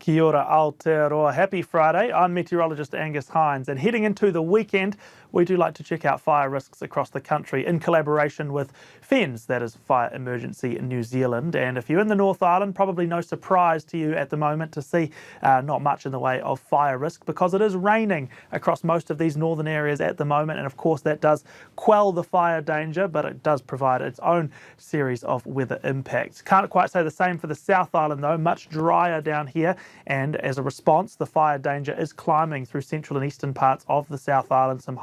Kia ora Aotearoa. Happy Friday. I'm meteorologist Angus Hines, and heading into the weekend, we do like to check out fire risks across the country in collaboration with FENZ, that is Fire Emergency in New Zealand. And if you're in the North Island, probably no surprise to you at the moment to see not much in the way of fire risk, because it is raining across most of these northern areas at the moment. And of course that does quell the fire danger, but it does provide its own series of weather impacts. Can't quite say the same for the South Island though, much drier down here. And as a response, the fire danger is climbing through central and eastern parts of the South Island. Some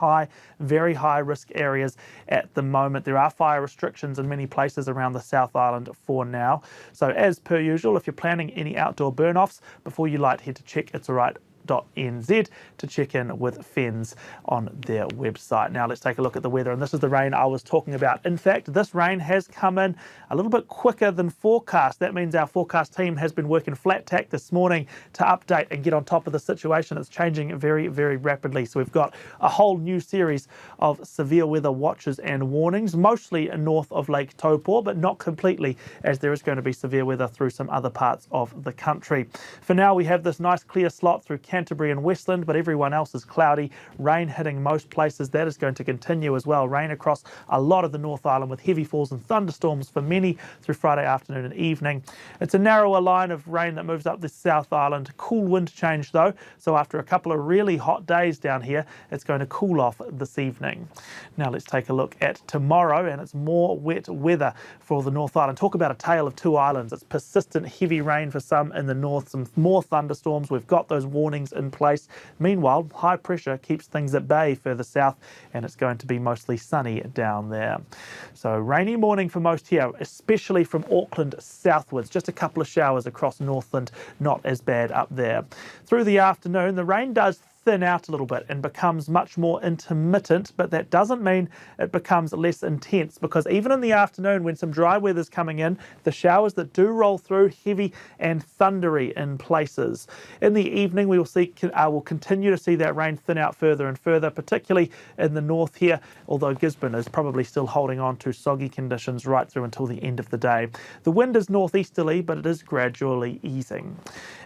very high risk areas at the moment. There are fire restrictions in many places around the South Island for now. So as per usual, if you're planning any outdoor burn-offs, before you light, head to checkitsalright.nz to check in with FENZ on their website. Now let's take a look at the weather, and this is the rain I was talking about. In fact, this rain has come in a little bit quicker than forecast. That means our forecast team has been working flat tack this morning to update and get on top of the situation. It's changing very, very rapidly. So we've got a whole new series of severe weather watches and warnings, mostly north of Lake Taupo, but not completely, as there is going to be severe weather through some other parts of the country. For now, we have this nice clear slot through Canterbury and Westland, but everyone else is cloudy. Rain hitting most places. That is going to continue as well. Rain across a lot of the North Island with heavy falls and thunderstorms for many through Friday afternoon and evening. It's a narrower line of rain that moves up the South Island. Cool wind change though, so after a couple of really hot days down here, it's going to cool off this evening. Now let's take a look at tomorrow, and it's more wet weather for the North Island. Talk about a tale of two islands. It's persistent heavy rain for some in the north, some more thunderstorms. We've got those warnings in place. Meanwhile, high pressure keeps things at bay further south, and it's going to be mostly sunny down there. So rainy morning for most here, especially from Auckland southwards. Just a couple of showers across Northland, not as bad up there. Through the afternoon, the rain does thin out a little bit and becomes much more intermittent, but that doesn't mean it becomes less intense, because even in the afternoon when some dry weather's coming in, the showers that do roll through heavy and thundery in places. In the evening we will continue to see that rain thin out further and further, particularly in the north here, although Gisborne is probably still holding on to soggy conditions right through until the end of the day. The wind is northeasterly, but it is gradually easing.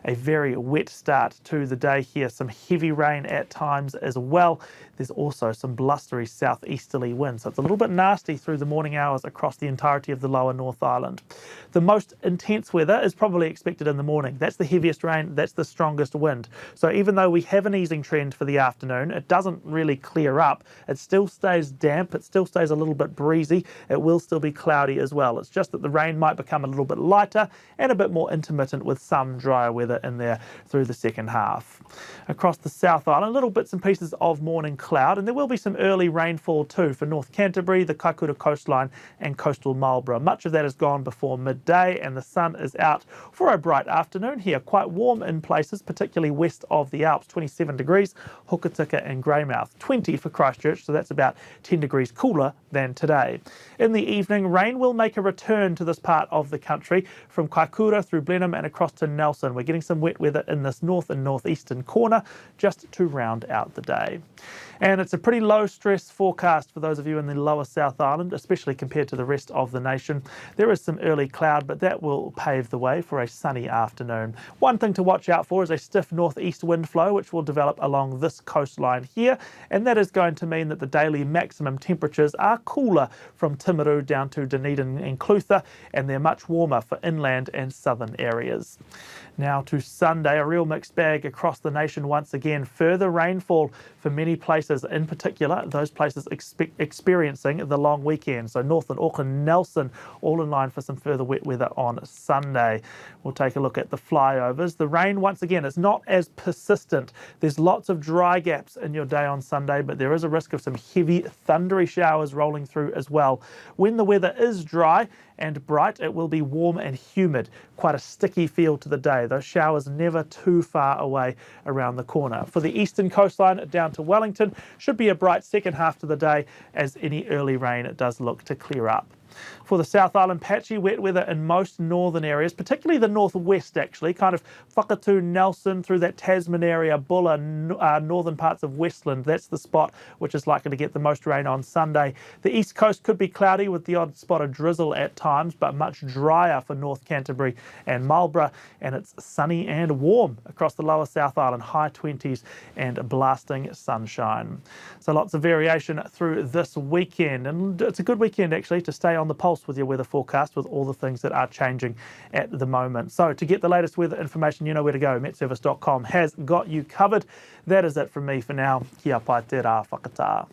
A very wet start to the day here, some heavy rain at times as well. There's also some blustery southeasterly winds, so it's a little bit nasty through the morning hours across the entirety of the lower North Island. The most intense weather is probably expected in the morning. That's the heaviest rain, that's the strongest wind. So even though we have an easing trend for the afternoon, it doesn't really clear up. It still stays damp, it still stays a little bit breezy, it will still be cloudy as well. It's just that the rain might become a little bit lighter and a bit more intermittent, with some drier weather in there through the second half. Across the South Island, little bits and pieces of morning cloud, and there will be some early rainfall too for North Canterbury, the Kaikoura coastline and coastal Marlborough. Much of that is gone before midday, and the sun is out for a bright afternoon here. Quite warm in places, particularly west of the Alps, 27 degrees, Hokitika and Greymouth, 20 for Christchurch, so that's about 10 degrees cooler than today. In the evening, rain will make a return to this part of the country from Kaikoura through Blenheim and across to Nelson. We're getting some wet weather in this north and northeastern corner just to round out the day. And it's a pretty low stress forecast for those of you in the lower South Island, especially compared to the rest of the nation. There is some early cloud, but that will pave the way for a sunny afternoon. One thing to watch out for is a stiff northeast wind flow, which will develop along this coastline here, and that is going to mean that the daily maximum temperatures are cooler from Timaru down to Dunedin and Clutha, and they're much warmer for inland and southern areas. Now to Sunday, a real mixed bag across the nation once again. Further rainfall for many places, in particular those places experiencing the long weekend. So Northland, Auckland, Nelson, all in line for some further wet weather on Sunday. We'll take a look at the flyovers. The rain, once again, is not as persistent. There's lots of dry gaps in your day on Sunday, but there is a risk of some heavy, thundery showers rolling through as well. When the weather is dry and bright, it will be warm and humid. Quite a sticky feel to the day. Those showers never too far away around the corner. For the eastern coastline down to Wellington, should be a bright second half to the day, as any early rain does look to clear up. For the South Island, patchy wet weather in most northern areas, particularly the northwest actually, kind of Whakatū, Nelson, through that Tasman area, Bulla, northern parts of Westland. That's the spot which is likely to get the most rain on Sunday. The east coast could be cloudy with the odd spot of drizzle at times, but much drier for North Canterbury and Marlborough, and it's sunny and warm across the lower South Island, high 20s and blasting sunshine. So lots of variation through this weekend, and it's a good weekend actually to stay on the pulse with your weather forecast with all the things that are changing at the moment. So to get the latest weather information, you know where to go. metservice.com has got you covered. That is it from me for now. Kia pai te rā whakatā.